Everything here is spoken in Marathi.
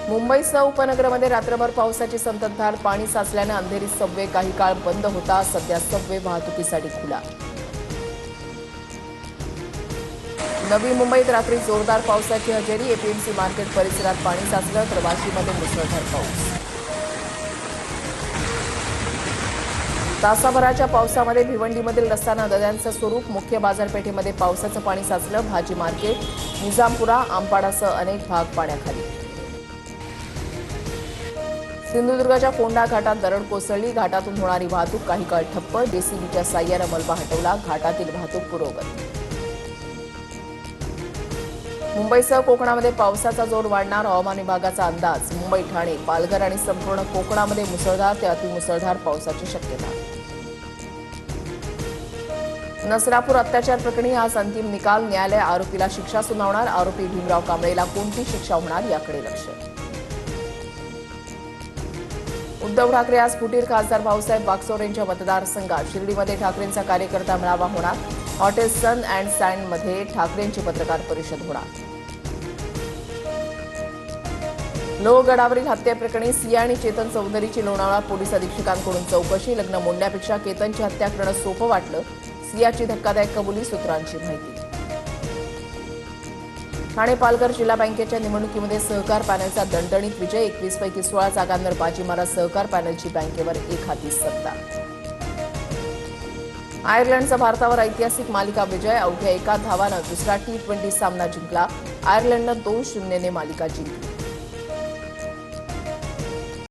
मुंबईसह उपनगरामध्ये रात्रभर पावसाची संततधार, पाणी साचल्याने अंधेरी सबवे काही काळ बंद होता. सध्या सबवे वाहतुकीसाठी खुला. नवी मुंबईत रात्री जोरदार पावसाची हजेरी. एपीएमसी मार्केट परिसरात पाणी साचलं तर वाशीमध्ये मुसळधार पाऊस. तासाभराच्या पावसामध्ये भिवंडीमधील रस्त्यांना नद्यांचं स्वरूप. मुख्य बाजारपेठेमध्ये पावसाचं पाणी साचलं. भाजी मार्केट, निजामपुरा, आंबाडासह अनेक भाग पाण्याखाली. सिंधुदुर्गच्या कोंढा घाटात दरड कोसळली. घाटातून होणारी वाहतूक काही काळ ठप्प. जेसीबीच्या साह्यानं मलबा हटवला. घाटातील वाहतूक पूर्ववत. मुंबईसह कोकणामध्ये पावसाचा जोर वाढणार. हवामान विभागाचा अंदाज. मुंबई, ठाणे, पालघर आणि संपूर्ण कोकणामध्ये मुसळधार ते अतिमुसळधार पावसाची शक्यता. नसरापूर अत्याचार प्रकरणी आज अंतिम निकाल. न्यायालय आरोपीला शिक्षा सुनावणार. आरोपी भीमराव कांबळेला कोणती शिक्षा होणार याकडे लक्ष. उद्धव ठाकरे आज फुटीर खासदार भाऊसाहेब वागचौर यांच्या मतदारसंघात. शिर्डीमध्ये ठाकरेंचा कार्यकर्ता मेळावा होणार. हॉटेल सन अँड सँडमध्ये ठाकरेंची पत्रकार परिषद होणार. लोहगडावरील हत्येप्रकरणी सिया आणि चेतन चौधरीची लोणावळा पोलीस अधीक्षकांकडून चौकशी. लग्न मोडण्यापेक्षा केतनची हत्या करणं सोपं वाटलं. सियाची धक्कादायक कबुली. सूत्रांची माहिती. ठाणे पालघर जिल्हा बँकेच्या निवडणुकीमध्ये सहकार पॅनलचा दणदणीत विजय. 21 पैकी 16 जागांवर बाजी मारत सहकार पॅनलची बँकेवर एकहाती सत्ता. आयर्लंडचा भारतावर ऐतिहासिक मालिका विजय. अवघ्या एका धावानं दुसरा T20 सामना जिंकला. आयर्लंडनं 2-0 ने मालिका जिंकली.